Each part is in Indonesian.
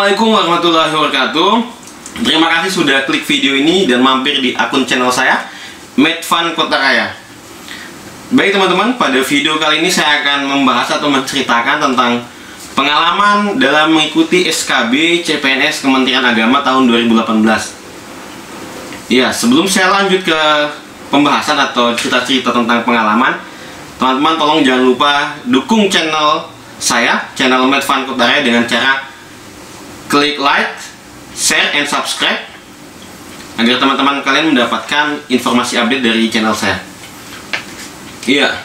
Assalamualaikum warahmatullahi wabarakatuh. Terima kasih sudah klik video ini dan mampir di akun channel saya, Medfan Kota Raya. Baik teman-teman, pada video kali ini saya akan membahas atau menceritakan tentang pengalaman dalam mengikuti SKB CPNS Kementerian Agama tahun 2018. Ya, sebelum saya lanjut ke pembahasan atau cerita-cerita tentang pengalaman, teman-teman tolong jangan lupa dukung channel saya, channel Medfan Kota Raya, dengan cara klik like, share, and subscribe agar teman-teman kalian mendapatkan informasi update dari channel saya. Iya,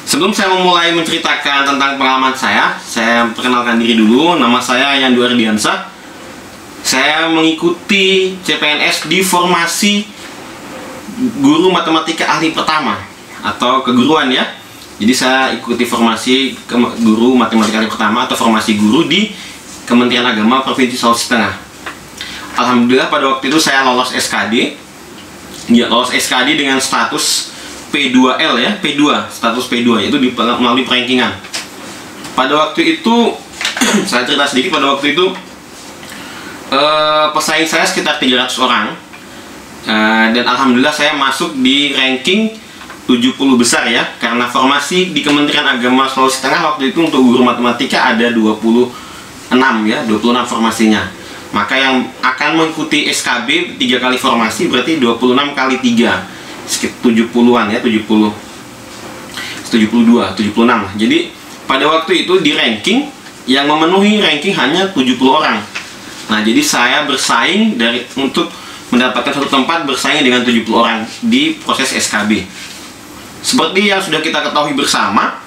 sebelum saya memulai menceritakan tentang pengalaman saya perkenalkan diri dulu. Nama saya Yandu Ardiansa. Saya mengikuti CPNS di formasi guru matematika ahli pertama atau keguruan ya. Jadi saya ikuti formasi guru matematika ahli pertama atau formasi guru di Kementerian Agama Provinsi Sulawesi Tengah. Alhamdulillah pada waktu itu saya lolos SKD. Ya, lolos SKD dengan status P2L ya, P2, status P2 itu melalui perankingan. Pada waktu itu saya cerita sedikit, pada waktu itu pesaing saya sekitar 300 orang. Dan alhamdulillah saya masuk di ranking 70 besar ya, karena formasi di Kementerian Agama Sulawesi Tengah waktu itu untuk guru matematika ada 26 formasinya. Maka yang akan mengikuti SKB 3 kali formasi berarti 26 kali 3 sekitar 70-an ya, 72, 76. Jadi pada waktu itu di ranking yang memenuhi ranking hanya 70 orang. Nah, jadi saya bersaing untuk mendapatkan satu tempat, bersaing dengan 70 orang di proses SKB. Seperti yang sudah kita ketahui bersama,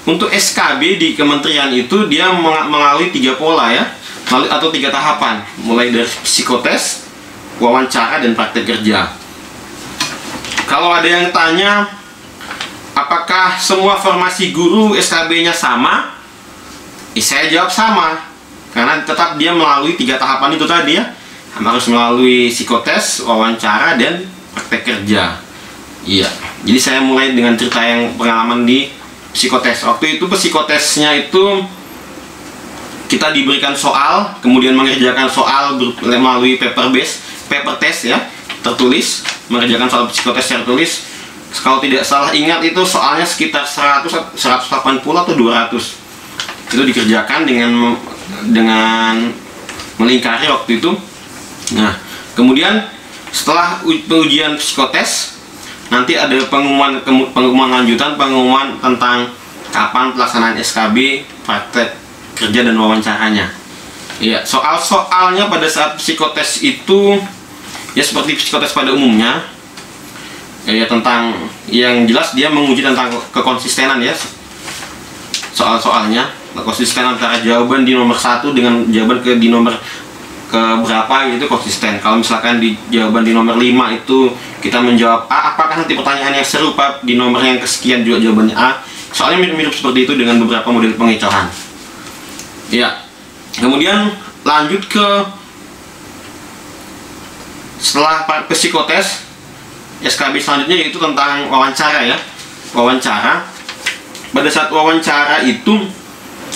untuk SKB di kementerian itu dia melalui 3 pola ya, atau 3 tahapan, mulai dari psikotes, wawancara, dan praktek kerja. Kalau ada yang tanya apakah semua formasi guru SKB-nya sama, saya jawab sama, karena tetap dia melalui 3 tahapan itu tadi ya, harus melalui psikotes, wawancara, dan praktek kerja. Iya, jadi saya mulai dengan cerita yang pengalaman di psikotes. Waktu itu psikotesnya itu kita diberikan soal, kemudian mengerjakan soal melalui paper test ya, tertulis, mengerjakan soal psikotes tertulis. Kalau tidak salah ingat itu soalnya sekitar 180 atau 200. Itu dikerjakan dengan melingkari waktu itu. Nah, kemudian setelah ujian psikotes nanti ada pengumuman lanjutan, pengumuman tentang kapan pelaksanaan SKB, praktek kerja, dan wawancaranya. Ya, soalnya pada saat psikotes itu ya seperti psikotes pada umumnya. Ya, tentang yang jelas dia menguji tentang kekonsistenan ya. Soalnya konsisten antara jawaban di nomor 1 dengan jawaban di nomor berapa gitu konsisten. Kalau misalkan di jawaban di nomor 5 itu kita menjawab A, apakah nanti pertanyaan yang serupa di nomor yang kesekian juga jawabannya A? Soalnya mirip-mirip seperti itu dengan beberapa model pengecohan. Ya, kemudian lanjut ke setelah psikotes, SKB selanjutnya yaitu tentang wawancara ya. Wawancara. Pada saat wawancara itu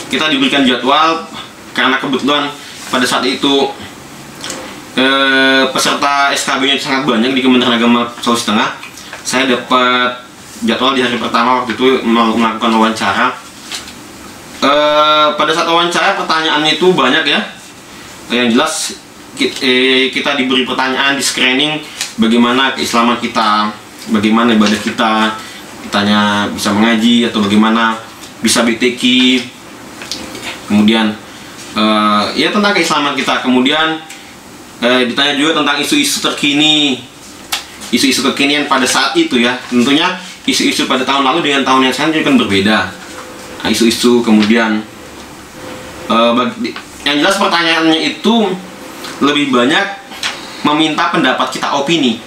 kita diberikan jadwal, karena kebetulan pada saat itu peserta SKB-nya sangat banyak di Kementerian Agama Sulawesi Tengah. Saya dapat jadwal di hari pertama waktu itu melakukan wawancara. Pada saat wawancara pertanyaannya itu banyak ya. Yang jelas kita diberi pertanyaan, di screening bagaimana keislaman kita, bagaimana ibadah kita, ditanya bisa mengaji atau bagaimana bisa BTQ, kemudian ya tentang keislaman kita. Kemudian ditanya juga tentang isu-isu terkini, isu-isu kekinian pada saat itu ya. Tentunya isu-isu pada tahun lalu dengan tahun yang sekarang juga kan berbeda. Nah, isu-isu kemudian yang jelas pertanyaannya itu lebih banyak meminta pendapat kita, opini.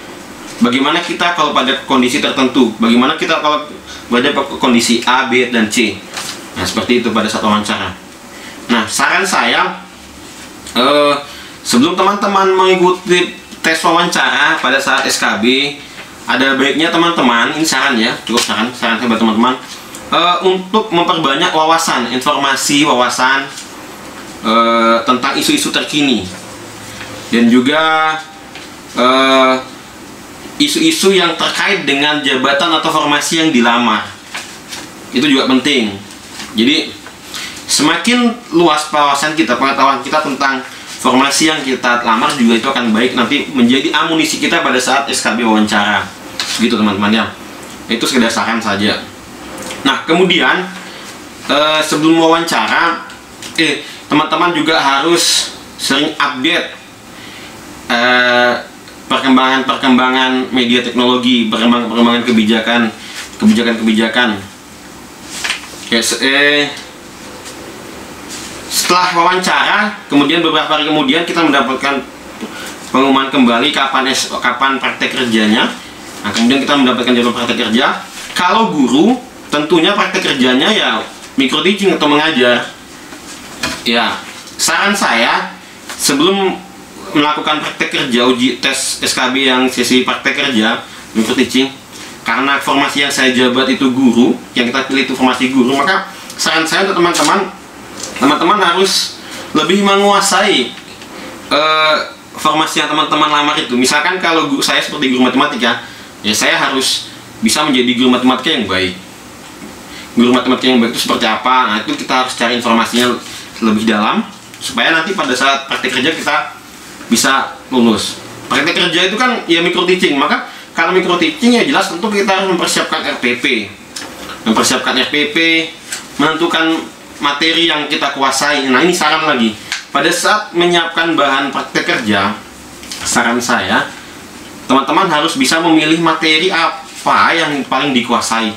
Bagaimana kita kalau pada kondisi tertentu, bagaimana kita kalau pada kondisi A, B, dan C. Nah, seperti itu pada saat wawancara. Nah, saran saya sebelum teman-teman mengikuti tes wawancara pada saat SKB, ada baiknya teman-teman, ini saran ya, cukup saran saya buat teman-teman, untuk memperbanyak wawasan, informasi, wawasan tentang isu-isu terkini, dan juga isu-isu yang terkait dengan jabatan atau formasi yang dilamar. Itu juga penting. Jadi semakin luas wawasan kita, pengetahuan kita tentang formasi yang kita lamar juga itu akan baik nanti menjadi amunisi kita pada saat SKB wawancara. Gitu teman-teman ya. Itu sekedar saran saja. Nah, kemudian sebelum wawancara, teman-teman juga harus sering update perkembangan media teknologi, perkembangan kebijakan. Setelah wawancara, kemudian beberapa hari kemudian kita mendapatkan pengumuman kembali kapan praktek kerjanya. Nah, kemudian kita mendapatkan jadwal praktek kerja. Kalau guru, tentunya praktek kerjanya ya micro teaching atau mengajar. Ya, saran saya sebelum melakukan praktek kerja, uji tes SKB yang sesi praktek kerja micro teaching, karena formasi yang saya jabat itu guru, yang kita pilih itu formasi guru, maka saran saya untuk teman-teman harus lebih menguasai formasi yang teman-teman lamar itu. Misalkan kalau saya seperti guru matematika, ya saya harus bisa menjadi guru matematika yang baik. Guru matematika yang baik itu seperti apa? Nah, itu kita harus cari informasinya lebih dalam supaya nanti pada saat praktek kerja kita bisa lulus. Praktek kerja itu kan ya micro teaching, maka kalau micro teaching ya jelas tentu kita harus mempersiapkan RPP, menentukan materi yang kita kuasai. Nah, ini saran lagi, pada saat menyiapkan bahan praktek kerja, saran saya teman-teman harus bisa memilih materi apa yang paling dikuasai.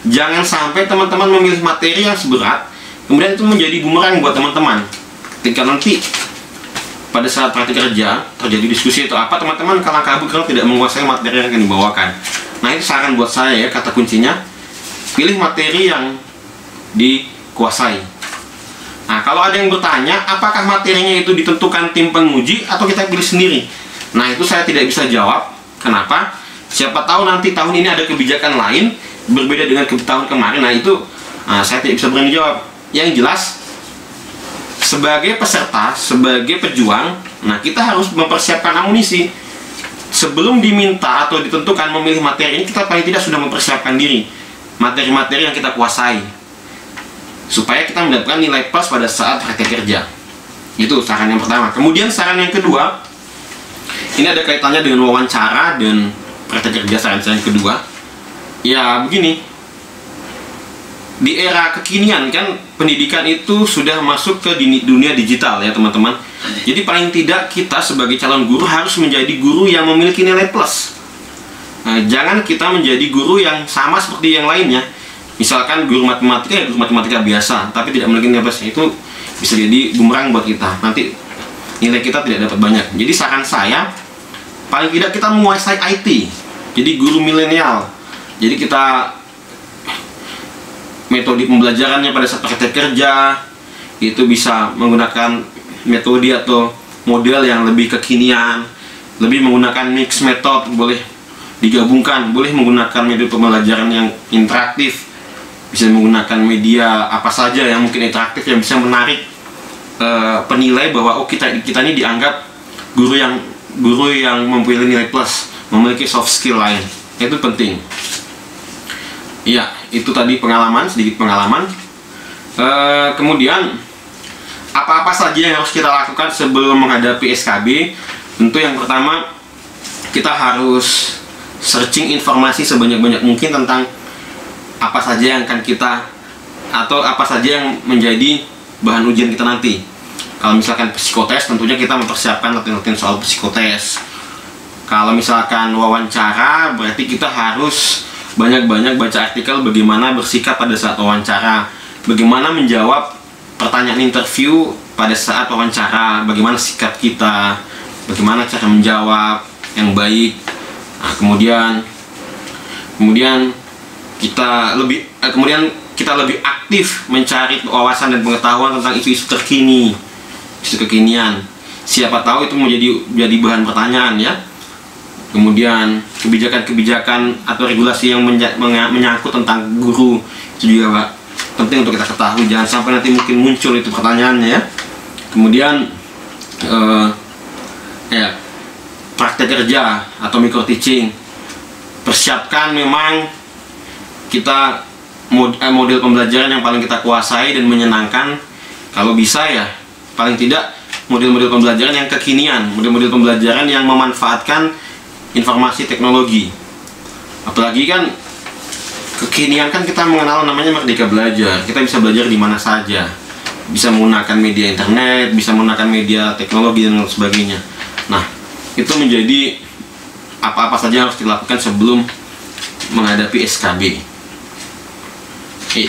Jangan sampai teman-teman memilih materi yang seberat kemudian itu menjadi bumerang buat teman-teman. Ketika nanti pada saat praktik kerja terjadi diskusi itu apa, teman-teman kalang kabut kalau tidak menguasai materi yang akan dibawakan. Nah, itu saran buat saya ya, kata kuncinya pilih materi yang dikuasai. Nah, kalau ada yang bertanya apakah materinya itu ditentukan tim penguji atau kita pilih sendiri, nah itu saya tidak bisa jawab. Kenapa? Siapa tahu nanti tahun ini ada kebijakan lain berbeda dengan tahun kemarin. Nah, itu saya tidak bisa berani jawab. Yang jelas sebagai peserta, sebagai pejuang, nah kita harus mempersiapkan amunisi. Sebelum diminta atau ditentukan memilih materi ini, kita paling tidak sudah mempersiapkan diri, materi-materi yang kita kuasai, supaya kita mendapatkan nilai plus pada saat praktek kerja. Itu saran yang pertama. Kemudian saran yang kedua, ini ada kaitannya dengan wawancara dan praktek kerja. Saran yang kedua, ya begini, di era kekinian kan pendidikan itu sudah masuk ke dunia digital ya teman-teman. Jadi paling tidak kita sebagai calon guru harus menjadi guru yang memiliki nilai plus. Nah, jangan kita menjadi guru yang sama seperti yang lainnya. Misalkan guru matematika ya guru matematika biasa tapi tidak memiliki nilai plus, itu bisa jadi bumerang buat kita. Nanti nilai kita tidak dapat banyak. Jadi saran saya paling tidak kita menguasai IT. Jadi guru milenial. Jadi kita metode pembelajarannya pada saat praktek kerja itu bisa menggunakan metode atau model yang lebih kekinian, lebih menggunakan mix method, boleh digabungkan, boleh menggunakan metode pembelajaran yang interaktif, bisa menggunakan media apa saja yang mungkin interaktif yang bisa menarik penilai bahwa oh kita ini dianggap guru yang mempunyai nilai plus, memiliki soft skill lain. Itu penting. Iya, itu tadi sedikit pengalaman. Kemudian apa-apa saja yang harus kita lakukan sebelum menghadapi SKB? Tentu yang pertama kita harus searching informasi sebanyak-banyak mungkin tentang apa saja yang akan kita atau apa saja yang menjadi bahan ujian kita nanti. Kalau misalkan psikotes, tentunya kita mempersiapkan latihan-latihan soal psikotes. Kalau misalkan wawancara, berarti kita harus banyak-banyak baca artikel bagaimana bersikap pada saat wawancara, bagaimana menjawab pertanyaan interview pada saat wawancara, bagaimana sikap kita, bagaimana cara menjawab yang baik. Nah, kemudian kita lebih aktif mencari wawasan dan pengetahuan tentang isu-isu terkini, isu kekinian. Siapa tahu itu menjadi bahan pertanyaan ya. Kemudian kebijakan-kebijakan atau regulasi yang menyangkut tentang guru itu juga penting untuk kita ketahui. Jangan sampai nanti mungkin muncul itu pertanyaannya ya. Kemudian ya, praktek kerja atau micro teaching, persiapkan memang kita model pembelajaran yang paling kita kuasai dan menyenangkan. Kalau bisa ya, paling tidak model-model pembelajaran yang kekinian, model-model pembelajaran yang memanfaatkan informasi teknologi. Apalagi kan kekinian kan kita mengenal namanya Merdeka Belajar. Kita bisa belajar di mana saja, bisa menggunakan media internet, bisa menggunakan media teknologi dan sebagainya. Nah, itu menjadi apa-apa saja yang harus dilakukan sebelum menghadapi SKB.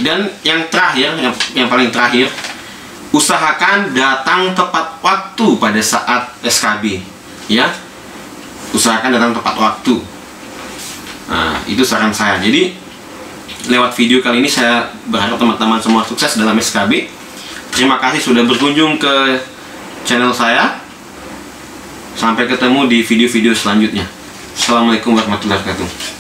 Dan yang terakhir, yang paling terakhir, usahakan datang tepat waktu pada saat SKB, ya. Usahakan datang tepat waktu. Nah, itu saran saya. Jadi, lewat video kali ini saya berharap teman-teman semua sukses dalam SKB. Terima kasih sudah berkunjung ke channel saya. Sampai ketemu di video-video selanjutnya. Assalamualaikum warahmatullahi wabarakatuh.